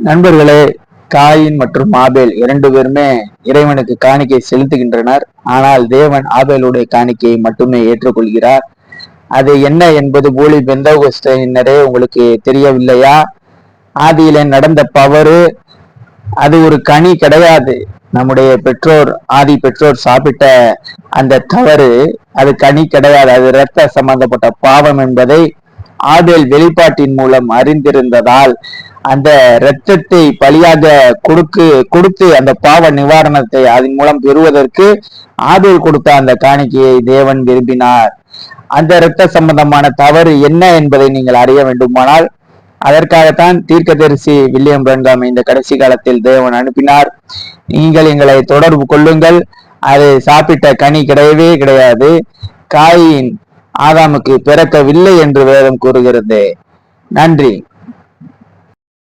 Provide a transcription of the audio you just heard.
நண்பர்களே, காயின் மற்றும் ஆபேல் 2 பேருமே இறைவனுக்கு காணிக்கை செலுத்துகின்றனர். ஆனால் தேவன் ஆபேலுடைய காணிக்கையை மட்டுமே ஏற்றுக்கொள்கிறார். அது என்ன என்பது போலி பெந்தகோஸ்தையினரே உங்களுக்கு தெரியவில்லையா? ஆதியில நடந்த பவறு அது ஒரு கனி கிடையாது. நம்முடைய ஆதி பெற்றோர் சாப்பிட்ட அந்த தவறு அது கனி கிடையாது. அது இரத்த சம்பந்தப்பட்ட பாவம் என்பதை ஆபேல் வெளிப்பாட்டின் மூலம் அறிந்திருந்ததால் அந்த இரத்தத்தை பலியாக கொடுத்து அந்த பாவ நிவாரணத்தை அதன் மூலம் பெறுவதற்கு ஆபேல் கொடுத்த அந்த காணிக்கையை தேவன் விரும்பினார். அந்த இரத்த சம்பந்தமான தவறு என்ன என்பதை நீங்கள் அறிய வேண்டுமானால் அதற்காகத்தான் தீர்க்கதரிசி வில்லியம் பிரன்காம் இந்த கடைசி காலத்தில் தேவன் அனுப்பினார். நீங்கள் எங்களை தொடர்பு கொள்ளுங்கள். அது சாப்பிட்ட கனி கிடையவே கிடையாது. காயின் ஆதாமுக்கு பிறக்கவில்லை என்று வேதம் கூறுகிறது. நன்றி.